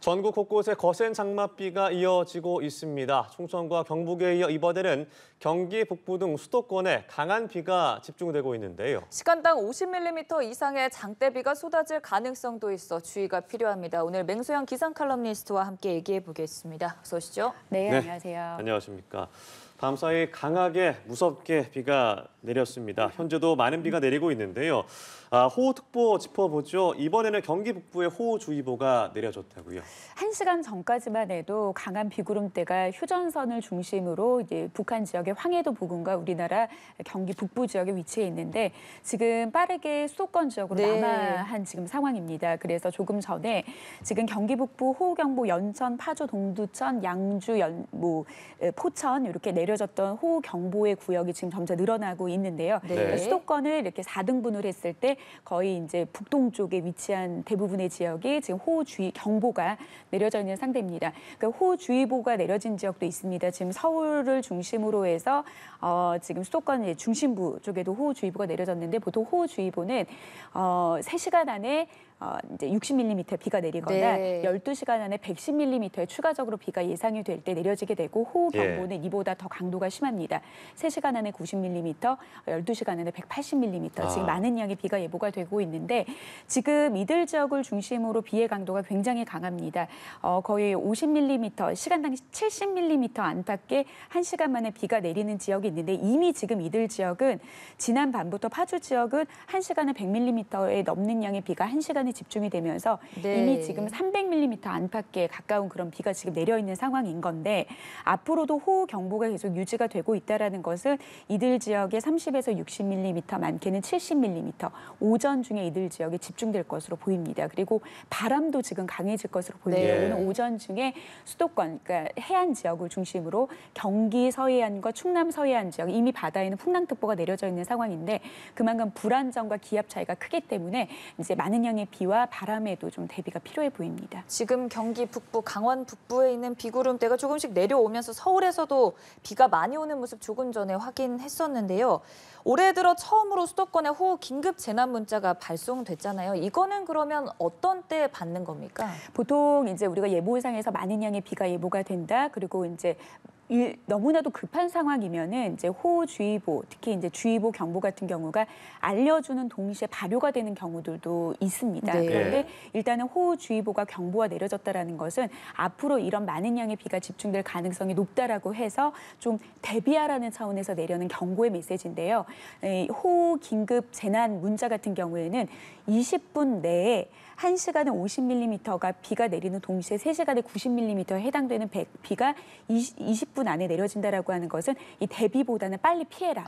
전국 곳곳에 거센 장맛비가 이어지고 있습니다. 충청과 경북에 이어 이번에는 경기 북부 등 수도권에 강한 비가 집중되고 있는데요. 시간당 50mm 이상의 장대비가 쏟아질 가능성도 있어 주의가 필요합니다. 오늘 맹소영 기상 칼럼니스트와 함께 얘기해 보겠습니다. 어서 오시죠. 네, 안녕하세요. 안녕하십니까. 밤 사이 강하게 무섭게 비가 내렸습니다. 현재도 많은 비가 내리고 있는데요. 호우특보 짚어보죠. 이번에는 경기 북부에 호우주의보가 내려졌다고요. 1시간 전까지만 해도 강한 비구름대가 휴전선을 중심으로 이제 북한 지역의 황해도 부근과 우리나라 경기 북부 지역에 위치해 있는데 지금 빠르게 수도권 지역으로 남하한 지금 상황입니다. 그래서 조금 전에 지금 경기 북부 호우경보 연천, 파주, 동두천, 양주, 포천 이렇게 내려졌던 호우경보의 구역이 지금 점차 늘어나고 있는데요. 네. 수도권을 이렇게 4등분을 했을 때 거의 이제 북동쪽에 위치한 대부분의 지역이 지금 경보가 내려져 있는 상태입니다. 그러니까 호우주의보가 내려진 지역도 있습니다. 지금 서울을 중심으로 해서 지금 수도권 중심부 쪽에도 호우주의보가 내려졌는데 보통 호우주의보는 3시간 안에 이제 60mm 비가 내리거나 12시간 안에 110mm의 추가적으로 비가 예상이 될 때 내려지게 되고 호우경보는 이보다 더 강도가 심합니다. 3시간 안에 90mm, 12시간 안에 180mm 지금 많은 양의 비가 예보가 되고 있는데 지금 이들 지역을 중심으로 비의 강도가 굉장히 강합니다. 거의 50mm, 시간당 70mm 안팎의 1시간 만에 비가 내리는 지역이 있는데 이미 지금 이들 지역은 지난 밤부터 파주 지역은 1시간에 100mm에 넘는 양의 비가 1시간에 집중이 되면서 이미 지금 300mm 안팎에 가까운 그런 비가 지금 내려 있는 상황인 건데 앞으로도 호우 경보가 계속 유지가 되고 있다라는 것은 이들 지역에 30에서 60mm, 많게는 70mm 오전 중에 이들 지역에 집중될 것으로 보입니다. 그리고 바람도 지금 강해질 것으로 보입니다. 오늘 오전 중에 수도권, 그러니까 해안 지역을 중심으로 경기 서해안과 충남 서해안 지역 이미 바다에는 풍랑특보가 내려져 있는 상황인데 그만큼 불안정과 기압 차이가 크기 때문에 이제 많은 양의 비와 바람에도 좀 대비가 필요해 보입니다. 지금 경기 북부, 강원 북부에 있는 비구름대가 조금씩 내려오면서 서울에서도 비가 많이 오는 모습 조금 전에 확인했었는데요. 올해 들어 처음으로 수도권에 호우 긴급 재난 문자가 발송됐잖아요. 이거는 그러면 어떤 때 받는 겁니까? 보통 이제 우리가 예보상에서 많은 양의 비가 예보가 된다. 그리고 이제 너무나도 급한 상황이면은 이제 호우주의보, 특히 이제 주의보, 경보 같은 경우가 알려주는 동시에 발효가 되는 경우들도 있습니다. 그런데 일단은 호우주의보가 경보가 내려졌다라는 것은 앞으로 이런 많은 양의 비가 집중될 가능성이 높다라고 해서 좀 대비하라는 차원에서 내려는 경고의 메시지인데요. 호우 긴급 재난 문자 같은 경우에는 20분 내에 1시간에 50mm가 비가 내리는 동시에 3시간에 90mm에 해당되는 비가 20분 안에 내려진다라고 하는 것은 이 대비보다는 빨리 피해라.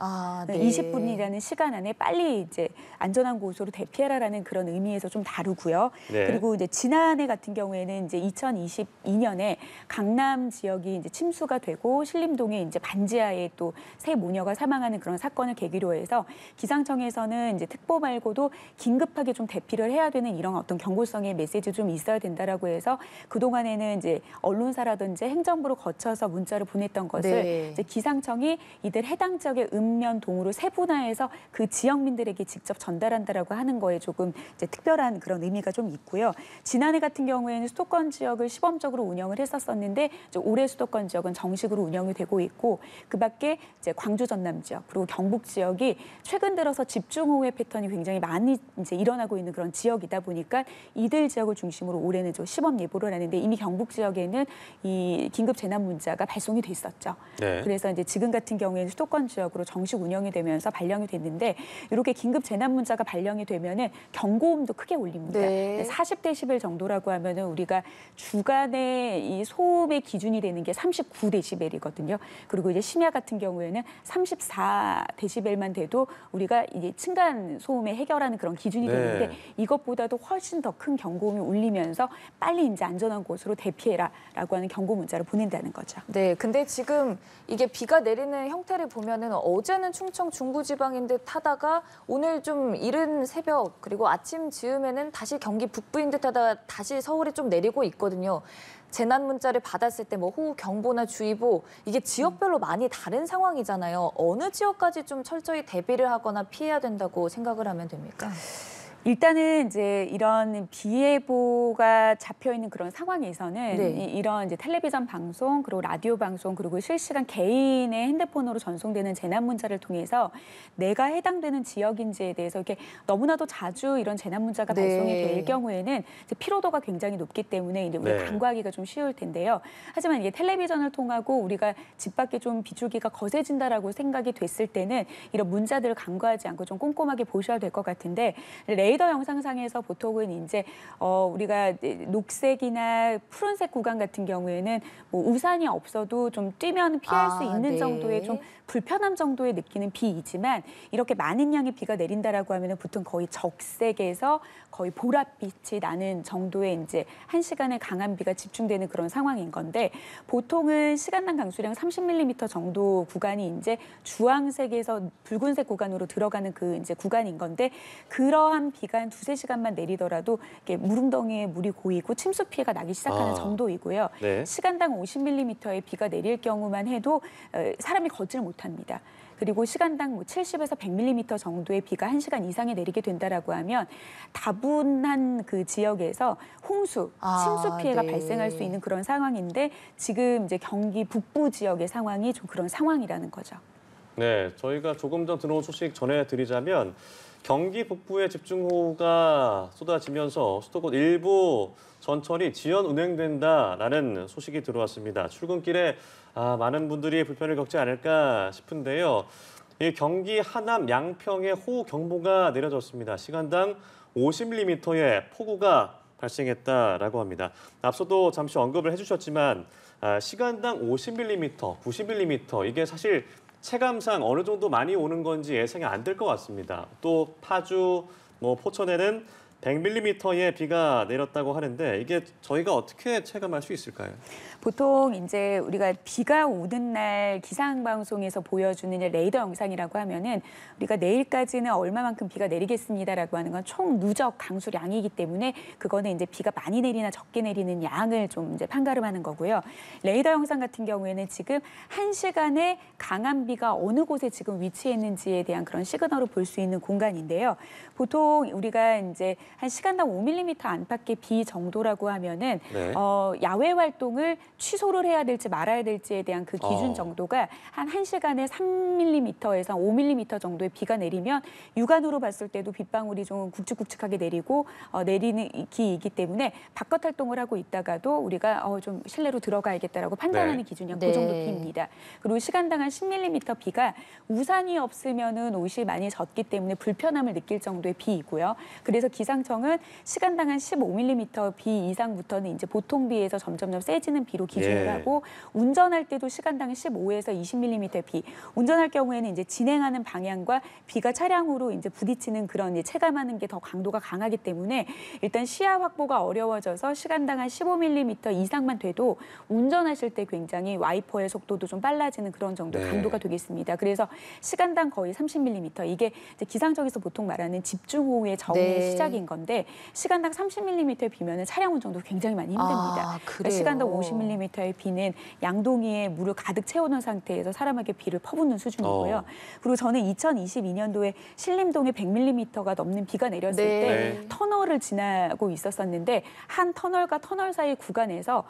20분이라는 시간 안에 빨리 이제 안전한 곳으로 대피해라라는 그런 의미에서 좀 다르고요. 그리고 이제 지난해 같은 경우에는 이제 2022년에 강남 지역이 이제 침수가 되고 신림동에 이제 반지하에 또 세 모녀가 사망하는 그런 사건을 계기로 해서 기상청에서는 이제 특보 말고도 긴급하게 좀 대피를 해야 되는 이런 어떤 경고성의 메시지 좀 있어야 된다라고 해서 그동안에는 이제 언론사라든지 행정부를 거쳐서 문자를 보냈던 것을 이제 기상청이 이들 해당 지역의 읍면 동으로 세분화해서 그 지역민들에게 직접 전달한다라고 하는 거에 조금 이제 특별한 그런 의미가 좀 있고요. 지난해 같은 경우에는 수도권 지역을 시범적으로 운영을 했었는데 이제 올해 수도권 지역은 정식으로 운영이 되고 있고 그밖에 이제 광주 전남 지역 그리고 경북 지역이 최근 들어서 집중호우의 패턴이 굉장히 많이 이제 일어나고 있는 그런 지역이다 보니까 이들 지역을 중심으로 올해는 좀 시범 예보를 하는데 이미 경북 지역에는 이 긴급 재난 문자가 발송이 돼 있었죠. 그래서 이제 지금 같은 경우에는 수도권 지역으로 정식 운영이 되면서 발령이 됐는데 이렇게 긴급 재난 문자가 발령이 되면은 경고음도 크게 울립니다. 40데시벨 정도라고 하면은 우리가 주간에 이 소음의 기준이 되는 게 39데시벨이거든요. 그리고 이제 심야 같은 경우에는 34데시벨만 돼도 우리가 이제 층간 소음에 해결하는 그런 기준이 되는데 이것보다도 훨씬 더 큰 경고음이 울리면서 빨리 이제 안전한 곳으로 대피해라라고 하는 경고 문자를 보낸다는 거죠. 네, 근데 지금 이게 비가 내리는 형태를 보면은 어제는 충청 중부지방인 듯 하다가 오늘 좀 이른 새벽 그리고 아침 즈음에는 다시 경기 북부인 듯 하다가 다시 서울에 좀 내리고 있거든요. 재난 문자를 받았을 때 뭐 호우 경보나 주의보 이게 지역별로 많이 다른 상황이잖아요. 어느 지역까지 좀 철저히 대비를 하거나 피해야 된다고 생각을 하면 됩니까? 일단은 이제 이런 비 예보가 잡혀 있는 그런 상황에서는 네. 이런 이제 텔레비전 방송 그리고 라디오 방송 그리고 실시간 개인의 핸드폰으로 전송되는 재난 문자를 통해서 내가 해당되는 지역인지에 대해서 이렇게 너무나도 자주 이런 재난 문자가 네. 발송이 될 경우에는 이제 피로도가 굉장히 높기 때문에 이제 우리가 네. 간과하기가 좀 쉬울 텐데요. 하지만 이게 텔레비전을 통하고 우리가 집 밖에 좀 비추기가 거세진다라고 생각이 됐을 때는 이런 문자들을 간과하지 않고 좀 꼼꼼하게 보셔야 될 것 같은데 레이더 영상상에서 보통은 이제 우리가 녹색이나 푸른색 구간 같은 경우에는 뭐 우산이 없어도 좀 뛰면 피할 수 있는 네. 정도의 좀 불편함 정도의 느끼는 비이지만 이렇게 많은 양의 비가 내린다라고 하면은 보통 거의 적색에서 거의 보랏빛이 나는 정도의 이제 1시간에 강한 비가 집중되는 그런 상황인 건데 보통은 시간당 강수량 30mm 정도 구간이 이제 주황색에서 붉은색 구간으로 들어가는 그 이제 구간인 건데 그러한 비가 한 2~3시간만 내리더라도 이렇게 물웅덩이에 물이 고이고 침수 피해가 나기 시작하는 정도이고요. 네. 시간당 50mm의 비가 내릴 경우만 해도 사람이 걷지를 못합니다. 그리고 시간당 뭐 70에서 100mm 정도의 비가 1시간 이상에 내리게 된다라고 하면 다분한 그 지역에서 홍수, 침수 피해가 네. 발생할 수 있는 그런 상황인데 지금 이제 경기 북부 지역의 상황이 좀 그런 상황이라는 거죠. 네, 저희가 조금 전 들어온 소식 전해드리자면 경기 북부에 집중호우가 쏟아지면서 수도권 일부 전철이 지연 운행된다라는 소식이 들어왔습니다. 출근길에 많은 분들이 불편을 겪지 않을까 싶은데요. 이 경기 하남 양평에 호우 경보가 내려졌습니다. 시간당 50mm의 폭우가 발생했다라고 합니다. 앞서도 잠시 언급을 해주셨지만 시간당 50mm, 90mm 이게 사실 체감상 어느 정도 많이 오는 건지 예상이 안 될 것 같습니다. 또 파주, 포천에는 100mm의 비가 내렸다고 하는데 이게 저희가 어떻게 체감할 수 있을까요? 보통 이제 우리가 비가 오는 날 기상 방송에서 보여주는 레이더 영상이라고 하면은 우리가 내일까지는 얼마만큼 비가 내리겠습니다라고 하는 건 총 누적 강수량이기 때문에 그거는 이제 비가 많이 내리나 적게 내리는 양을 좀 이제 판가름하는 거고요. 레이더 영상 같은 경우에는 지금 1시간에 강한 비가 어느 곳에 지금 위치했는지에 대한 그런 시그널을 볼 수 있는 공간인데요. 보통 우리가 이제 한 시간당 5mm 안팎의 비 정도라고 하면은 네. 야외 활동을 취소를 해야 될지 말아야 될지에 대한 그 기준 어. 정도가 한 1시간에 3mm에서 5mm 정도의 비가 내리면 육안으로 봤을 때도 빗방울이 좀 굵직굵직하게 내리고 내리는 기이기 때문에 바깥 활동을 하고 있다가도 우리가 좀 실내로 들어가야겠다라고 판단하는 네. 기준이 네. 그 정도 비입니다. 그리고 시간당 한 10mm 비가 우산이 없으면은 옷이 많이 젖기 때문에 불편함을 느낄 정도의 비이고요. 그래서 기상청은 시간당 한 15mm 비 이상부터는 이제 보통 비에서 점점점 세지는 비로 기준을 예. 하고 운전할 때도 시간당 15에서 20mm 비. 운전할 경우에는 이제 진행하는 방향과 비가 차량으로 이제 부딪히는 그런 이제 체감하는 게 더 강도가 강하기 때문에 일단 시야 확보가 어려워져서 시간당 한 15mm 이상만 돼도 운전하실 때 굉장히 와이퍼의 속도도 좀 빨라지는 그런 정도의 네. 강도가 되겠습니다. 그래서 시간당 거의 30mm 이게 이제 기상청에서 보통 말하는 집중호우의 정의의 네. 시작인 건데 시간당 30mm의 비면은 차량 운전도 굉장히 많이 힘듭니다. 그래요? 시간당 50mm의 비는 양동이에 물을 가득 채워놓은 상태에서 사람에게 비를 퍼붓는 수준이고요. 그리고 저는 2022년도에 신림동에 100mm가 넘는 비가 내렸을 네. 때 네. 터널을 지나고 있었었는데 한 터널과 터널 사이 구간에서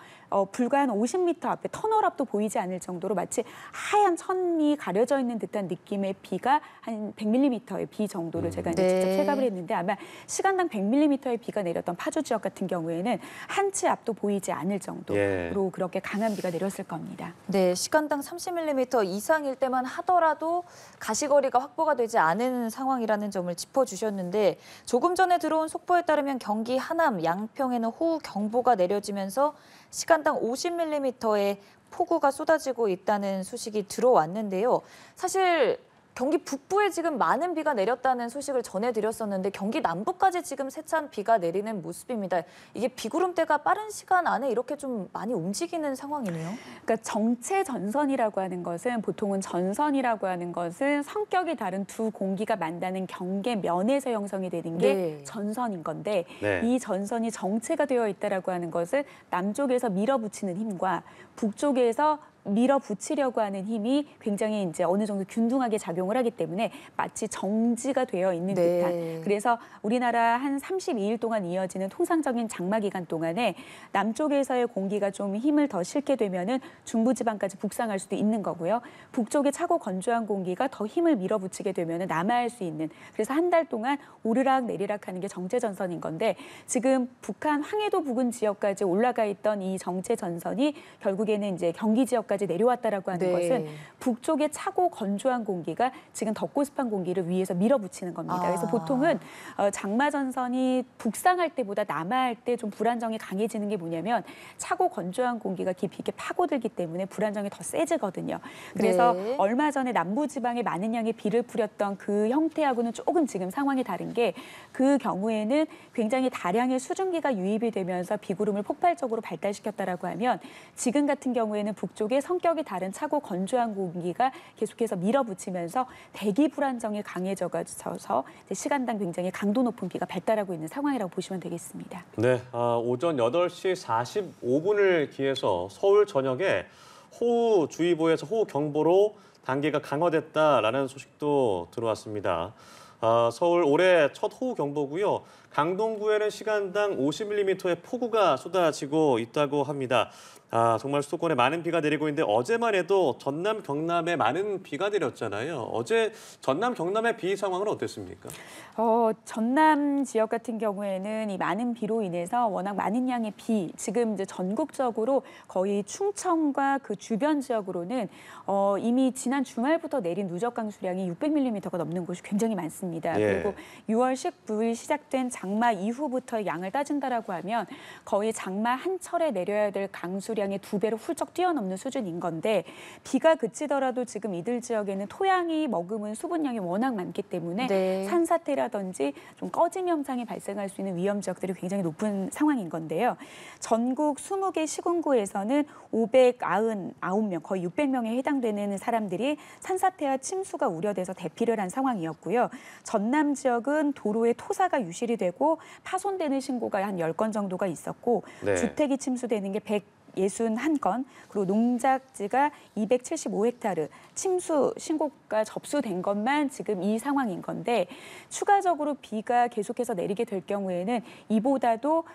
불과 한 50m 앞에 터널 앞도 보이지 않을 정도로 마치 하얀 천이 가려져 있는 듯한 느낌의 비가 한 100mm의 비 정도를 제가 이제 네. 직접 체감을 했는데 아마 시간당 100mm의 비가 내렸던 파주 지역 같은 경우에는 한 치 앞도 보이지 않을 정도로 예. 그렇게 강한 비가 내렸을 겁니다. 네, 시간당 30mm 이상일 때만 하더라도 가시거리가 확보가 되지 않은 상황이라는 점을 짚어주셨는데 조금 전에 들어온 속보에 따르면 경기 하남, 양평에는 호우 경보가 내려지면서 시간당 50mm의 폭우가 쏟아지고 있다는 소식이 들어왔는데요. 사실 경기 북부에 지금 많은 비가 내렸다는 소식을 전해드렸었는데 경기 남부까지 지금 세찬 비가 내리는 모습입니다. 이게 비구름대가 빠른 시간 안에 이렇게 좀 많이 움직이는 상황이네요. 그러니까 정체 전선이라고 하는 것은 보통은 전선이라고 하는 것은 성격이 다른 두 공기가 만나는 경계면에서 형성이 되는 게 네. 전선인 건데 네. 이 전선이 정체가 되어 있다라고 하는 것은 남쪽에서 밀어붙이는 힘과 북쪽에서 밀어붙이려고 하는 힘이 굉장히 이제 어느 정도 균등하게 작용을 하기 때문에 마치 정지가 되어 있는 네. 듯한. 그래서 우리나라 한 32일 동안 이어지는 통상적인 장마 기간 동안에 남쪽에서의 공기가 좀 힘을 더 실게 되면은 중부지방까지 북상할 수도 있는 거고요. 북쪽에 차고 건조한 공기가 더 힘을 밀어붙이게 되면은 남하할 수 있는. 그래서 한 달 동안 오르락 내리락 하는 게 정체전선인 건데 지금 북한 황해도 부근 지역까지 올라가 있던 이 정체전선이 결국에는 이제 경기 지역까지 내려왔다라고 하는 네. 것은 북쪽에 차고 건조한 공기가 지금 덥고 습한 공기를 위에서 밀어붙이는 겁니다. 그래서 보통은 장마전선이 북상할 때보다 남하할 때 좀 불안정이 강해지는 게 뭐냐면 차고 건조한 공기가 깊이 있게 파고들기 때문에 불안정이 더 세지거든요. 그래서 네. 얼마 전에 남부지방에 많은 양의 비를 뿌렸던 그 형태하고는 조금 지금 상황이 다른 게 그 경우에는 굉장히 다량의 수증기가 유입이 되면서 비구름을 폭발적으로 발달시켰다라고 하면 지금 같은 경우에는 북쪽에 성격이 다른 차고 건조한 공기가 계속해서 밀어붙이면서 대기 불안정이 강해져서 시간당 굉장히 강도 높은 비가 발달하고 있는 상황이라고 보시면 되겠습니다. 네, 오전 8시 45분을 기해서 서울 전역에 호우주의보에서 호우경보로 단계가 강화됐다라는 소식도 들어왔습니다. 서울 올해 첫 호우경보고요. 강동구에는 시간당 50mm의 폭우가 쏟아지고 있다고 합니다. 정말 수도권에 많은 비가 내리고 있는데 어제만 해도 전남, 경남에 많은 비가 내렸잖아요. 어제 전남, 경남의 비 상황은 어땠습니까? 전남 지역 같은 경우에는 이 많은 비로 인해서 워낙 많은 양의 비, 지금 이제 전국적으로 거의 충청과 그 주변 지역으로는 이미 지난 주말부터 내린 누적 강수량이 600mm가 넘는 곳이 굉장히 많습니다. 예. 그리고 6월 19일 시작된 장마 이후부터 양을 따진다라고 하면 거의 장마 한철에 내려야 될 강수량의 2배로 훌쩍 뛰어넘는 수준인 건데 비가 그치더라도 지금 이들 지역에는 토양이 머금은 수분량이 워낙 많기 때문에 네. 산사태라든지 좀 꺼짐 현상이 발생할 수 있는 위험 지역들이 굉장히 높은 상황인 건데요. 전국 20개 시군구에서는 599명, 거의 600명에 해당되는 사람들이 산사태와 침수가 우려돼서 대피를 한 상황이었고요. 전남 지역은 도로에 토사가 유실이 되고 파손되는 신고가 한 10건 정도가 있었고 네. 주택이 침수되는 게 161건, 그리고 농작지가 275헥타르, 침수 신고가 접수된 것만 지금 이 상황인 건데 추가적으로 비가 계속해서 내리게 될 경우에는 이보다도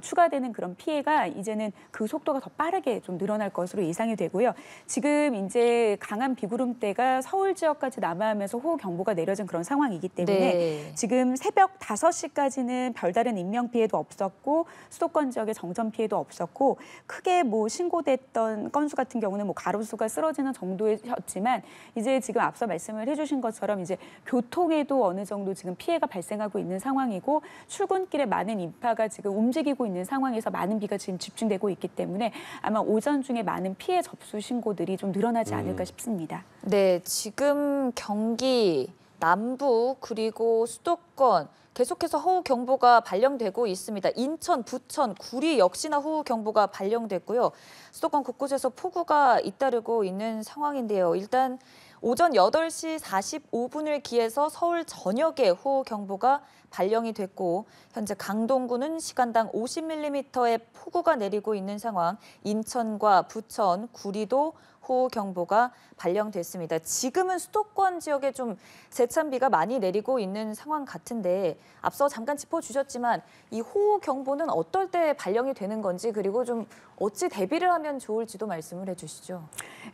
추가되는 그런 피해가 이제는 그 속도가 더 빠르게 좀 늘어날 것으로 예상이 되고요. 지금 이제 강한 비구름대가 서울 지역까지 남하하면서 호우경보가 내려진 그런 상황이기 때문에 네. 지금 새벽 5시까지는 별다른 인명 피해도 없었고 수도권 지역의 정전 피해도 없었고 크게 뭐 신고됐던 건수 같은 경우는 뭐 가로수가 쓰러지는 정도였지만 이제 지금 앞서 말씀을 해주신 것처럼 이제 교통에도 어느 정도 지금 피해가 발생하고 있는 상황이고 출근길에 많은 인파가 지금 움직이고 있는 상황에서 많은 비가 지금 집중되고 있기 때문에 아마 오전 중에 많은 피해 접수 신고들이 좀 늘어나지 않을까 싶습니다. 네, 지금 경기 남부 그리고 수도권 계속해서 호우경보가 발령되고 있습니다. 인천, 부천, 구리 역시나 호우경보가 발령됐고요. 수도권 곳곳에서 폭우가 잇따르고 있는 상황인데요. 일단 오전 8시 45분을 기해서 서울 전역에 호우경보가 발령이 됐고 현재 강동구는 시간당 50mm의 폭우가 내리고 있는 상황, 인천과 부천, 구리도 호우경보가 발령됐습니다. 지금은 수도권 지역에 좀 세찬비가 많이 내리고 있는 상황 같은데 앞서 잠깐 짚어주셨지만 이 호우경보는 어떨 때 발령이 되는 건지 그리고 좀 어찌 대비를 하면 좋을지도 말씀을 해주시죠.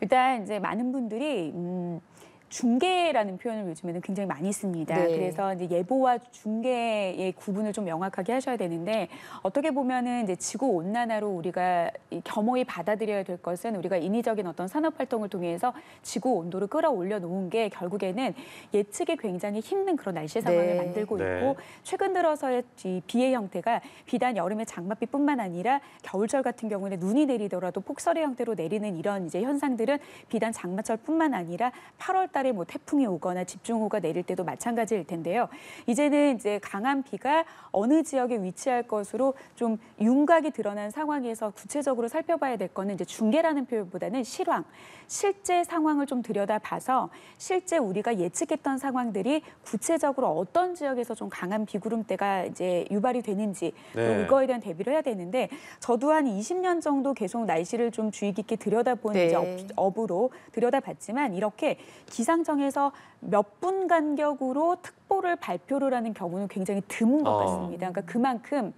일단 이제 많은 분들이 중계라는 표현을 요즘에는 굉장히 많이 씁니다. 네. 그래서 이제 예보와 중계의 구분을 좀 명확하게 하셔야 되는데 어떻게 보면은 이제 지구 온난화로 우리가 겸허히 받아들여야 될 것은 우리가 인위적인 어떤 산업 활동을 통해서 지구 온도를 끌어올려 놓은 게 결국에는 예측이 굉장히 힘든 그런 날씨 상황을 네. 만들고 네. 있고 최근 들어서의 이 비의 형태가 비단 여름의 장맛비뿐만 아니라 겨울철 같은 경우는 눈이 내리더라도 폭설의 형태로 내리는 이런 이제 현상들은 비단 장마철뿐만 아니라 8월 달에 뭐 태풍이 오거나 집중호우가 내릴 때도 마찬가지일 텐데요. 이제는 이제 강한 비가 어느 지역에 위치할 것으로 좀 윤곽이 드러난 상황에서 구체적으로 살펴봐야 될 거는 이제 중계라는 표현보다는 실황, 실제 상황을 좀 들여다봐서 실제 우리가 예측했던 상황들이 구체적으로 어떤 지역에서 좀 강한 비구름대가 이제 유발이 되는지 네. 이거에 대한 대비를 해야 되는데 저도 한 20년 정도 계속 날씨를 좀 주의 깊게 들여다본 네. 이제 업으로 들여다봤지만 이렇게 기상청에서 몇 분 간격으로 특보를 발표를 하는 경우는 굉장히 드문 것 같습니다. 그러니까 그만큼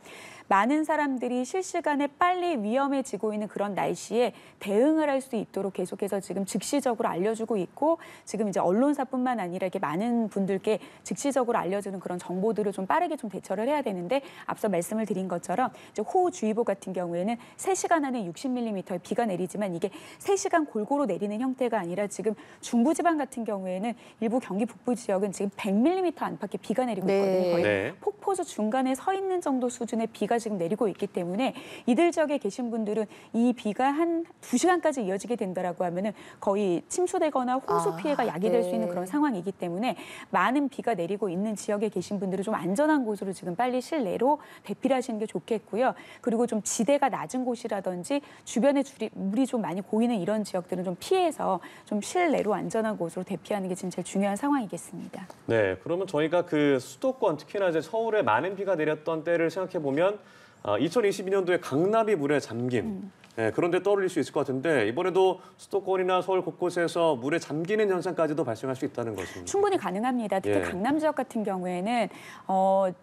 많은 사람들이 실시간에 빨리 위험해지고 있는 그런 날씨에 대응을 할 수 있도록 계속해서 지금 즉시적으로 알려주고 있고 지금 이제 언론사뿐만 아니라 이렇게 많은 분들께 즉시적으로 알려주는 그런 정보들을 좀 빠르게 좀 대처를 해야 되는데 앞서 말씀을 드린 것처럼 이제 호우주의보 같은 경우에는 3시간 안에 60mm의 비가 내리지만 이게 3시간 골고루 내리는 형태가 아니라 지금 중부지방 같은 경우에는 일부 경기 북부 지역은 지금 100mm 안팎의 비가 내리고 있거든요. 네. 거의 네. 폭포수 중간에 서 있는 정도 수준의 비가 지금 내리고 있기 때문에 이들 지역에 계신 분들은 이 비가 한 2시간까지 이어지게 된다라고 하면은 거의 침수되거나 홍수 피해가 야기될 수 있는 네. 그런 상황이기 때문에 많은 비가 내리고 있는 지역에 계신 분들은 좀 안전한 곳으로 지금 빨리 실내로 대피를 하시는 게 좋겠고요. 그리고 좀 지대가 낮은 곳이라든지 주변에 물이 좀 많이 고이는 이런 지역들은 좀 피해서 좀 실내로 안전한 곳으로 대피하는 게 지금 제일 중요한 상황이겠습니다. 네, 그러면 저희가 그 수도권 특히나 이제 서울에 많은 비가 내렸던 때를 생각해 보면 2022년도에 강남이 물에 잠긴 네, 그런 데 떠올릴 수 있을 것 같은데 이번에도 수도권이나 서울 곳곳에서 물에 잠기는 현상까지도 발생할 수 있다는 것입니다. 충분히 가능합니다. 특히 예. 강남 지역 같은 경우에는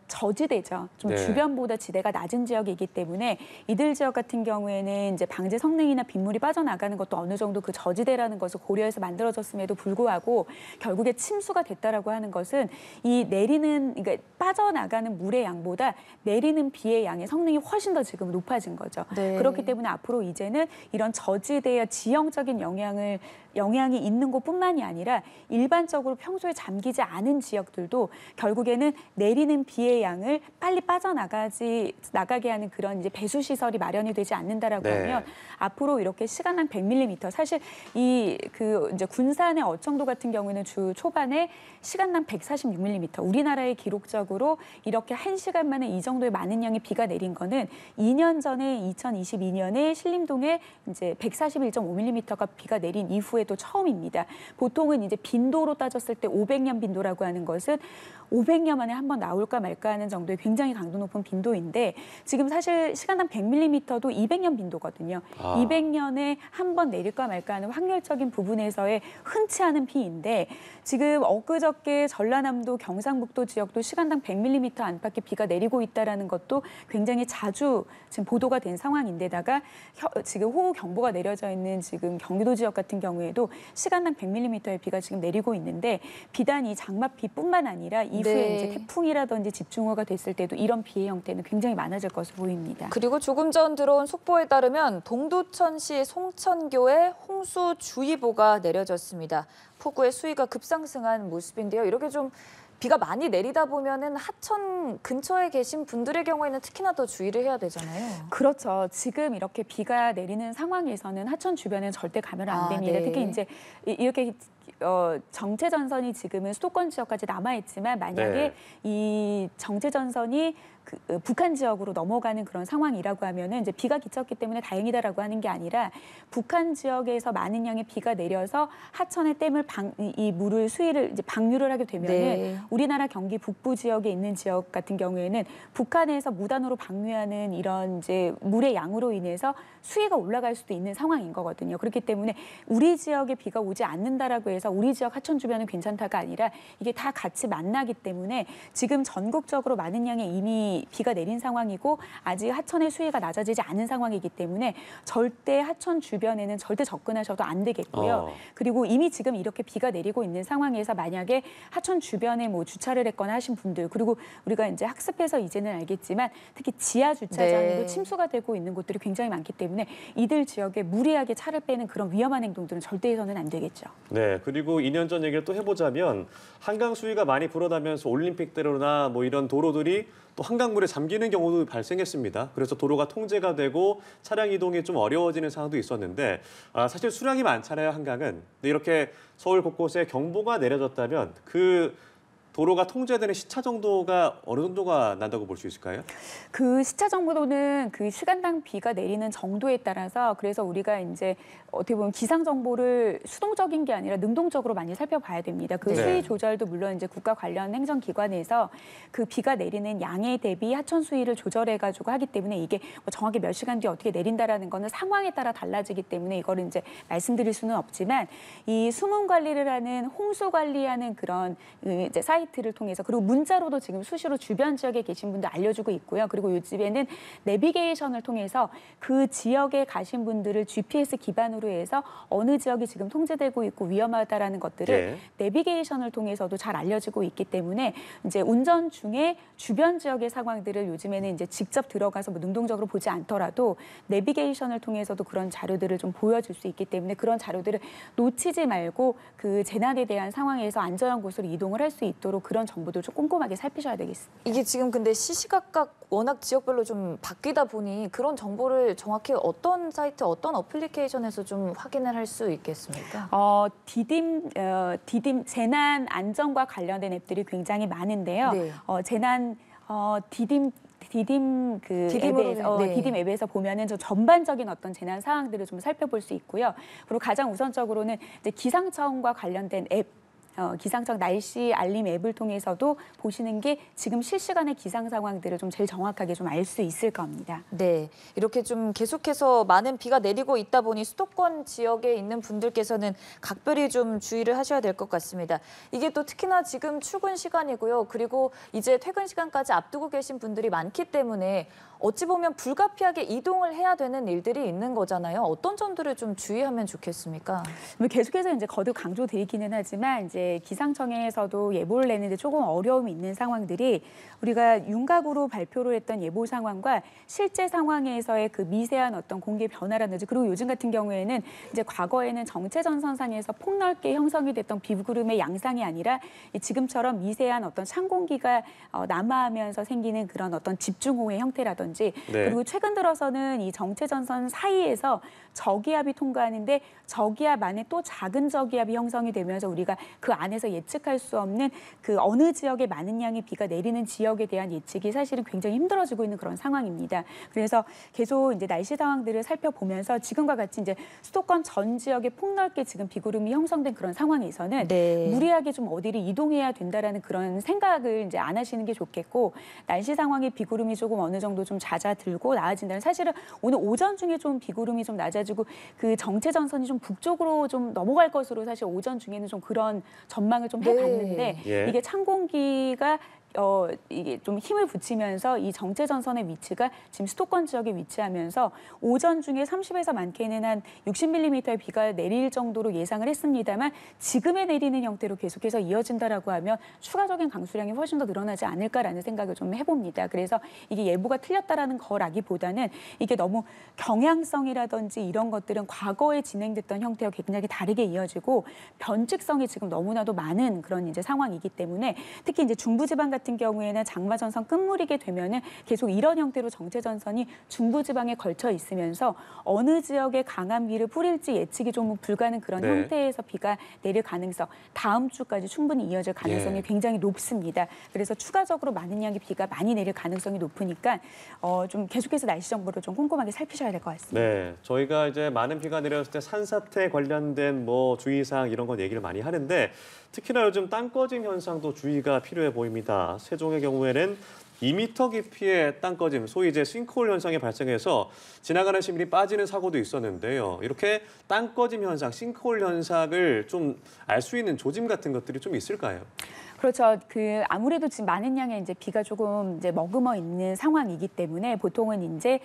저지대죠. 좀 네. 주변보다 지대가 낮은 지역이기 때문에 이들 지역 같은 경우에는 이제 방제 성능이나 빗물이 빠져나가는 것도 어느 정도 그 저지대라는 것을 고려해서 만들어졌음에도 불구하고 결국에 침수가 됐다라고 하는 것은 이 그러니까 빠져나가는 물의 양보다 내리는 비의 양의 성능이 훨씬 더 지금 높아진 거죠. 네. 그렇기 때문에 앞으로 이제는 이런 저지대의 지형적인 영향이 있는 곳뿐만이 아니라 일반적으로 평소에 잠기지 않은 지역들도 결국에는 내리는 비의 양을 빨리 나가게 하는 그런 이제 배수 시설이 마련이 되지 않는다라고 네. 하면 앞으로 이렇게 시간당 100mm 사실 이제 군산의 어청도 같은 경우에는 주 초반에 시간당 146mm 우리나라의 기록적으로 이렇게 1시간 만에 이 정도의 많은 양의 비가 내린 거는 2년 전에 2022년에 신림동에 이제 141.5mm가 비가 내린 이후에도 처음입니다. 보통은 이제 빈도로 따졌을 때 500년 빈도라고 하는 것은 500년 만에 한 번 나올까 말까 하는 정도의 굉장히 강도 높은 빈도인데 지금 사실 시간당 100mm도 200년 빈도거든요. 200년에 한 번 내릴까 말까 하는 확률적인 부분에서의 흔치 않은 비인데 지금 엊그저께 전라남도 경상북도 지역도 시간당 100mm 안팎의 비가 내리고 있다는 것도 굉장히 자주 지금 보도가 된 상황인데다가 지금 호우경보가 내려져 있는 지금 경기도 지역 같은 경우에도 시간당 100mm의 비가 지금 내리고 있는데 비단 이 장맛비뿐만 아니라 이후에 네. 이제 태풍이라든지 집중호우가 됐을 때도 이런 비의 형태는 굉장히 많아질 것으로 보입니다. 그리고 조금 전 들어온 속보에 따르면 동두천시 송천교에 홍수주의보가 내려졌습니다. 폭우의 수위가 급상승한 모습인데요. 이렇게 좀 비가 많이 내리다 보면은 하천 근처에 계신 분들의 경우에는 특히나 더 주의를 해야 되잖아요. 그렇죠. 지금 이렇게 비가 내리는 상황에서는 하천 주변에 절대 가면 안 됩니다. 네. 특히 이제 이렇게 정체 전선이 지금은 수도권 지역까지 남아 있지만 만약에 네. 이 정체 전선이 북한 지역으로 넘어가는 그런 상황이라고 하면은 이제 비가 그쳤기 때문에 다행이다라고 하는 게 아니라 북한 지역에서 많은 양의 비가 내려서 하천의 댐을 이 물을 수위를 이제 방류를 하게 되면은 네. 우리나라 경기 북부 지역에 있는 지역 같은 경우에는 북한에서 무단으로 방류하는 이런 이제 물의 양으로 인해서 수위가 올라갈 수도 있는 상황인 거거든요. 그렇기 때문에 우리 지역에 비가 오지 않는다라고 해서 우리 지역 하천 주변은 괜찮다가 아니라 이게 다 같이 만나기 때문에 지금 전국적으로 많은 양의 이미 비가 내린 상황이고 아직 하천의 su위가 낮아지지 않은 상황이기 때문에 절대 하천 주변에는 절대 접근하셔도 안 되겠고요. 그리고 이미 지금 이렇게 비가 내리고 있는 상황에서 만약에 하천 주변에 뭐 주차를 했거나 하신 분들 그리고 우리가 이제 학습해서 이제는 알겠지만 특히 지하 주차장도 네. 침수가 되고 있는 곳들이 굉장히 많기 때문에 이들 지역에 무리하게 차를 빼는 그런 위험한 행동들은 절대 해서는 안 되겠죠. 네, 그리고 2년 전 얘기를 또 해보자면 한강 수위가 많이 불어나면서 올림픽대로나 뭐 이런 도로들이 또 한강물에 잠기는 경우도 발생했습니다. 그래서 도로가 통제가 되고 차량 이동이 좀 어려워지는 상황도 있었는데 사실 수량이 많잖아요, 한강은. 근데 이렇게 서울 곳곳에 경보가 내려졌다면 그 도로가 통제되는 시차 정도가 어느 정도가 난다고 볼 수 있을까요? 그 시차 정보는 그 시간당 비가 내리는 정도에 따라서 그래서 우리가 이제 어떻게 보면 기상 정보를 수동적인 게 아니라 능동적으로 많이 살펴봐야 됩니다. 그 네. 수위 조절도 물론 이제 국가 관련 행정기관에서 그 비가 내리는 양에 대비 하천 수위를 조절해가지고 하기 때문에 이게 뭐 정확히 몇 시간 뒤에 어떻게 내린다라는 거는 상황에 따라 달라지기 때문에 이거를 이제 말씀드릴 수는 없지만 이 수문 관리를 하는 홍수 관리하는 그런 이제 사이트를 통해서 그리고 문자로도 지금 수시로 주변 지역에 계신 분들 알려주고 있고요. 그리고 요즘에는 내비게이션을 통해서 그 지역에 가신 분들을 GPS 기반으로 해서 어느 지역이 지금 통제되고 있고 위험하다라는 것들을 예. 내비게이션을 통해서도 잘 알려지고 있기 때문에 이제 운전 중에 주변 지역의 상황들을 요즘에는 이제 직접 들어가서 뭐 능동적으로 보지 않더라도 내비게이션을 통해서도 그런 자료들을 좀 보여줄 수 있기 때문에 그런 자료들을 놓치지 말고 그 재난에 대한 상황에서 안전한 곳으로 이동을 할 수 있도록 그런 정보들 좀 꼼꼼하게 살피셔야 되겠습니다. 이게 지금 근데 시시각각 워낙 지역별로 좀 바뀌다 보니 그런 정보를 정확히 어떤 사이트, 어떤 어플리케이션에서 좀 확인을 할 수 있겠습니까? 디딤 재난 안전과 관련된 앱들이 굉장히 많은데요. 네. 재난 디딤 그 디딤으로, 앱에서 네. 디딤 앱에서 보면은 좀 전반적인 어떤 재난 상황들을 좀 살펴볼 수 있고요. 그리고 가장 우선적으로는 이제 기상청과 관련된 앱. 기상청 날씨 알림 앱을 통해서도 보시는 게 지금 실시간의 기상 상황들을 좀 제일 정확하게 좀 알 수 있을 겁니다. 네, 이렇게 좀 계속해서 많은 비가 내리고 있다 보니 수도권 지역에 있는 분들께서는 각별히 좀 주의를 하셔야 될 것 같습니다. 이게 또 특히나 지금 출근 시간이고요. 그리고 이제 퇴근 시간까지 앞두고 계신 분들이 많기 때문에 어찌 보면 불가피하게 이동을 해야 되는 일들이 있는 거잖아요. 어떤 점들을 좀 주의하면 좋겠습니까? 계속해서 이제 거듭 강조드리기는 하지만 이제 기상청에서도 예보를 내는데 조금 어려움이 있는 상황들이 우리가 윤곽으로 발표를 했던 예보 상황과 실제 상황에서의 그 미세한 어떤 공기 변화라든지 그리고 요즘 같은 경우에는 이제 과거에는 정체전선상에서 폭넓게 형성이 됐던 비구름의 양상이 아니라 지금처럼 미세한 어떤 찬 공기가 남하하면서 생기는 그런 어떤 집중호우의 형태라든지 네. 그리고 최근 들어서는 이 정체전선 사이에서 저기압이 통과하는데 저기압 안에 또 작은 저기압이 형성이 되면서 우리가 그 안에서 예측할 수 없는 그 어느 지역에 많은 양의 비가 내리는 지역에 대한 예측이 사실은 굉장히 힘들어지고 있는 그런 상황입니다. 그래서 계속 이제 날씨 상황들을 살펴보면서 지금과 같이 이제 수도권 전 지역에 폭넓게 지금 비구름이 형성된 그런 상황에서는 네. 무리하게 좀 어디를 이동해야 된다라는 그런 생각을 이제 안 하시는 게 좋겠고 날씨 상황에 비구름이 조금 어느 정도 좀 잦아들고 나아진다면 사실은 오늘 오전 중에 좀 비구름이 좀 낮아지고 그 정체전선이 좀 북쪽으로 좀 넘어갈 것으로 사실 오전 중에는 좀 그런 전망을 좀 해봤는데 예. 이게 찬 공기가 이게 좀 힘을 붙이면서 이 정체전선의 위치가 지금 수도권 지역에 위치하면서 오전 중에 30에서 많게는 한 60mm의 비가 내릴 정도로 예상을 했습니다만 지금에 내리는 형태로 계속해서 이어진다라고 하면 추가적인 강수량이 훨씬 더 늘어나지 않을까라는 생각을 좀 해봅니다. 그래서 이게 예보가 틀렸다라는 거라기보다는 이게 너무 경향성이라든지 이런 것들은 과거에 진행됐던 형태와 굉장히 다르게 이어지고 변칙성이 지금 너무나도 많은 그런 이제 상황이기 때문에 특히 이제 중부지방 같은 경우에는 장마전선 끝물이게 되면은 계속 이런 형태로 정체전선이 중부지방에 걸쳐 있으면서 어느 지역에 강한 비를 뿌릴지 예측이 좀 불가능 그런 네. 형태에서 비가 내릴 가능성 다음 주까지 충분히 이어질 가능성이 예. 굉장히 높습니다. 그래서 추가적으로 많은 양의 비가 많이 내릴 가능성이 높으니까 좀 계속해서 날씨 정보를 좀 꼼꼼하게 살피셔야 될 것 같습니다. 네, 저희가 이제 많은 비가 내렸을 때 산사태 관련된 뭐 주의사항 이런 건 얘기를 많이 하는데 특히나 요즘 땅 꺼짐 현상도 주의가 필요해 보입니다. 세종의 경우에는 2m 깊이의 땅 꺼짐, 소위 이제 싱크홀 현상이 발생해서 지나가는 시민이 빠지는 사고도 있었는데요. 이렇게 땅 꺼짐 현상, 싱크홀 현상을 좀 알 수 있는 조짐 같은 것들이 좀 있을까요? 그렇죠. 아무래도 지금 많은 양의 이제 비가 조금 이제 머금어 있는 상황이기 때문에 보통은 이제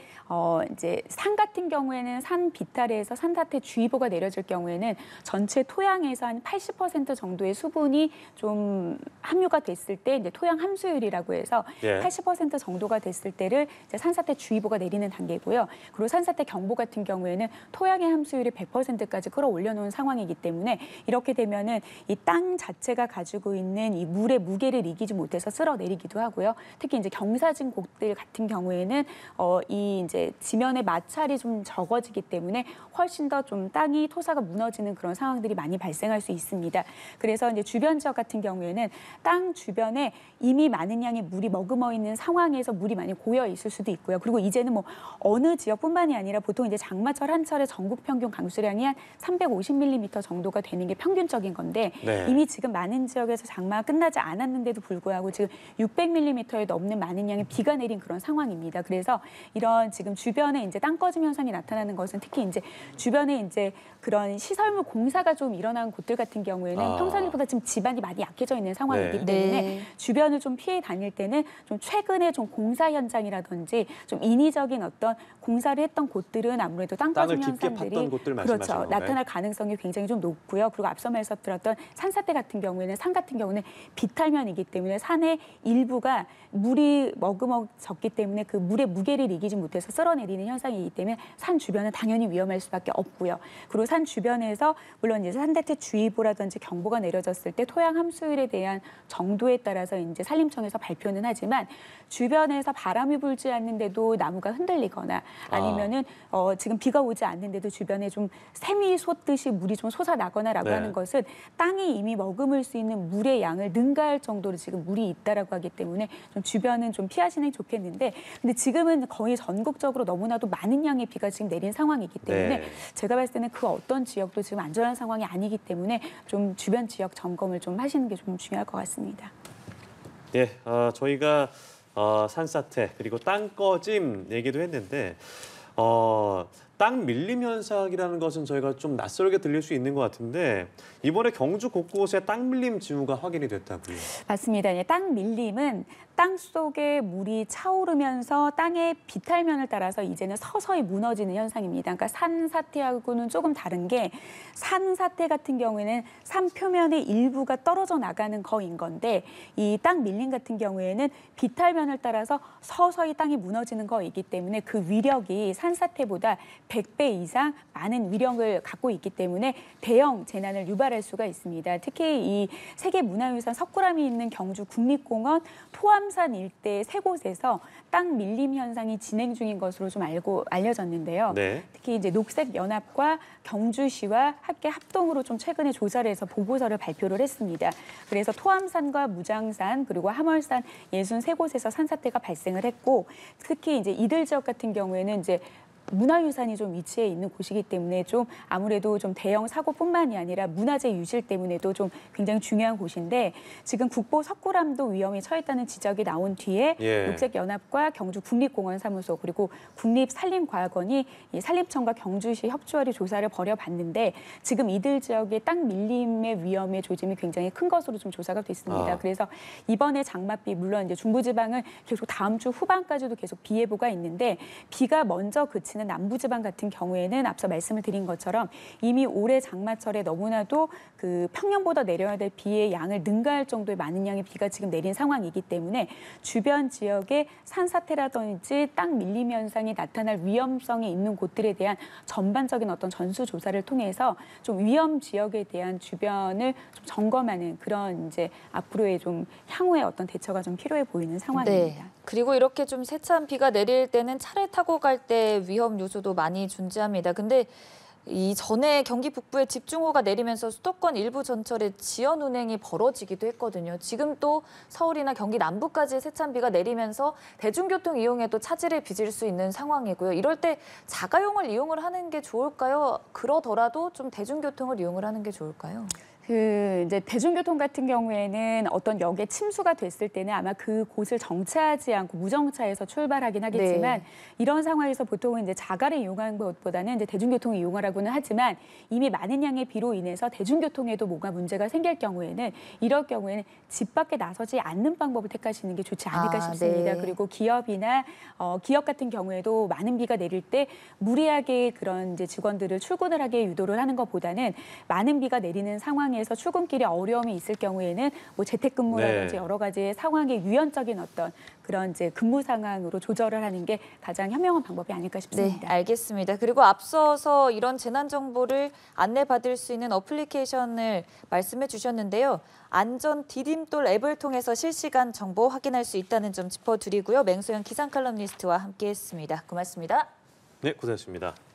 산 같은 경우에는 산 비탈에서 산사태 주의보가 내려질 경우에는 전체 토양에서 한 80% 정도의 수분이 좀 함유가 됐을 때 이제 토양 함수율이라고 해서 예. 80% 정도가 됐을 때를 이제 산사태 주의보가 내리는 단계고요. 그리고 산사태 경보 같은 경우에는 토양의 함수율이 100%까지 끌어올려 놓은 상황이기 때문에 이렇게 되면은 이 땅 자체가 가지고 있는 이 이 물의 무게를 이기지 못해서 쓸어내리기도 하고요. 특히 이제 경사진 곳들 같은 경우에는 이 이제 지면의 마찰이 좀 적어지기 때문에 훨씬 더 좀 땅이 토사가 무너지는 그런 상황들이 많이 발생할 수 있습니다. 그래서 이제 주변 지역 같은 경우에는 땅 주변에 이미 많은 양의 물이 머금어 있는 상황에서 물이 많이 고여 있을 수도 있고요. 그리고 이제는 뭐 어느 지역뿐만이 아니라 보통 이제 장마철 한철의 전국 평균 강수량이 한 350mm 정도가 되는 게 평균적인 건데 네. 이미 지금 많은 지역에서 장마가 끝나지 않았는데도 불구하고 지금 600mm에 넘는 많은 양의 비가 내린 그런 상황입니다. 그래서 이런 지금 주변에 이제 땅 꺼짐 현상이 나타나는 것은 특히 이제 주변에 이제 그런 시설물 공사가 좀 일어난 곳들 같은 경우에는 평상시보다 지금 지반이 많이 약해져 있는 상황이기 네. 때문에 네. 주변을 좀 피해 다닐 때는 좀 최근에 좀 공사 현장이라든지 좀 인위적인 어떤 공사를 했던 곳들은 아무래도 땅 땅을 꺼짐 깊게 현상들이 팠던 곳들 말씀하시는 그렇죠. 건가요? 나타날 가능성이 굉장히 좀 높고요. 그리고 앞서 말씀드렸던 산사태 같은 경우에는 산 같은 경우는 비탈면이기 때문에 산의 일부가 물이 머금어졌기 때문에 그 물의 무게를 이기지 못해서 쓸어내리는 현상이기 때문에 산 주변은 당연히 위험할 수밖에 없고요. 그리고 산 주변에서 물론 이제 산사태 주의보라든지 경보가 내려졌을 때 토양 함수율에 대한 정도에 따라서 이제 산림청에서 발표는 하지만 주변에서 바람이 불지 않는데도 나무가 흔들리거나 아니면은 지금 비가 오지 않는데도 주변에 좀 샘이 솟듯이 물이 좀 솟아나거나라고 네. 하는 것은 땅이 이미 머금을 수 있는 물의 양을 능가할 정도로 지금 물이 있다라고 하기 때문에 좀 주변은 좀 피하시는 게 좋겠는데 근데 지금은 거의 전국적으로 너무나도 많은 양의 비가 지금 내린 상황이기 때문에 네. 제가 봤을 때는 그 어떤 지역도 지금 안전한 상황이 아니기 때문에 좀 주변 지역 점검을 좀 하시는 게 좀 중요할 것 같습니다. 예, 저희가 산사태 그리고 땅 꺼짐 얘기도 했는데 땅 밀림 현상이라는 것은 저희가 좀 낯설게 들릴 수 있는 것 같은데 이번에 경주 곳곳에 땅 밀림 징후가 확인이 됐다고요. 맞습니다. 땅 밀림은 땅 속에 물이 차오르면서 땅의 비탈면을 따라서 이제는 서서히 무너지는 현상입니다. 그러니까 산사태하고는 조금 다른 게 산사태 같은 경우에는 산 표면의 일부가 떨어져 나가는 거인 건데 이 땅 밀림 같은 경우에는 비탈면을 따라서 서서히 땅이 무너지는 거이기 때문에 그 위력이 산사태보다 100배 이상 많은 위력을 갖고 있기 때문에 대형 재난을 유발할 수가 있습니다. 특히 이 세계문화유산 석굴암이 있는 경주 국립공원 토암산 일대 세 곳에서 땅 밀림 현상이 진행 중인 것으로 좀 알려졌는데요. 네. 특히 이제 녹색연합과 경주시와 함께 합동으로 좀 최근에 조사를 해서 보고서를 발표를 했습니다. 그래서 토암산과 무장산 그리고 함월산 63곳에서 산사태가 발생을 했고 특히 이제 이들 지역 같은 경우에는 이제 문화유산이 좀 위치해 있는 곳이기 때문에 좀 아무래도 좀 대형 사고뿐만이 아니라 문화재 유실 때문에도 좀 굉장히 중요한 곳인데 지금 국보 석굴암도 위험에 처했다는 지적이 나온 뒤에 예. 녹색연합과 경주 국립공원사무소 그리고 국립산림과학원이 이 산림청과 경주시 협조하려 조사를 벌여봤는데 지금 이들 지역의 땅 밀림의 위험의 조짐이 굉장히 큰 것으로 좀 조사가 됐습니다. 그래서 이번에 장맛비 물론 이제 중부지방은 계속 다음 주 후반까지도 계속 비 예보가 있는데 비가 먼저 그치는 남부지방 같은 경우에는 앞서 말씀을 드린 것처럼 이미 올해 장마철에 너무나도 그 평년보다 내려야 될 비의 양을 능가할 정도의 많은 양의 비가 지금 내린 상황이기 때문에 주변 지역에 산사태라든지 땅 밀림 현상이 나타날 위험성이 있는 곳들에 대한 전반적인 어떤 전수조사를 통해서 좀 위험 지역에 대한 주변을 좀 점검하는 그런 이제 앞으로의 좀 향후의 어떤 대처가 좀 필요해 보이는 상황입니다. 네. 그리고 이렇게 좀 세찬 비가 내릴 때는 차를 타고 갈 때 위험 요소도 많이 존재합니다. 근데 이 전에 경기 북부에 집중호우가 내리면서 수도권 일부 전철에 지연 운행이 벌어지기도 했거든요. 지금 또 서울이나 경기 남부까지 세찬 비가 내리면서 대중교통 이용에도 차질을 빚을 수 있는 상황이고요. 이럴 때 자가용을 이용을 하는 게 좋을까요? 그러더라도 좀 대중교통을 이용을 하는 게 좋을까요? 이제 대중교통 같은 경우에는 어떤 역에 침수가 됐을 때는 아마 그 곳을 정차하지 않고 무정차해서 출발하긴 하겠지만 네. 이런 상황에서 보통은 이제 자가를 이용하는 것보다는 이제 대중교통을 이용하라고는 하지만 이미 많은 양의 비로 인해서 대중교통에도 뭔가 문제가 생길 경우에는 이럴 경우에는 집 밖에 나서지 않는 방법을 택하시는 게 좋지 않을까 싶습니다. 네. 그리고 기업이나 기업 같은 경우에도 많은 비가 내릴 때 무리하게 그런 이제 직원들을 출근을 하게 유도를 하는 것보다는 많은 비가 내리는 상황 상황에서 출근길에 어려움이 있을 경우에는 뭐 재택근무라든지 네. 여러 가지 상황의 유연적인 어떤 그런 이제 근무 상황으로 조절을 하는 게 가장 현명한 방법이 아닐까 네, 싶습니다. 알겠습니다. 그리고 앞서서 이런 재난 정보를 안내받을 수 있는 어플리케이션을 말씀해 주셨는데요. 안전 디딤돌 앱을 통해서 실시간 정보 확인할 수 있다는 점 짚어드리고요. 맹소영 기상칼럼니스트와 함께했습니다. 고맙습니다. 네, 고생했습니다.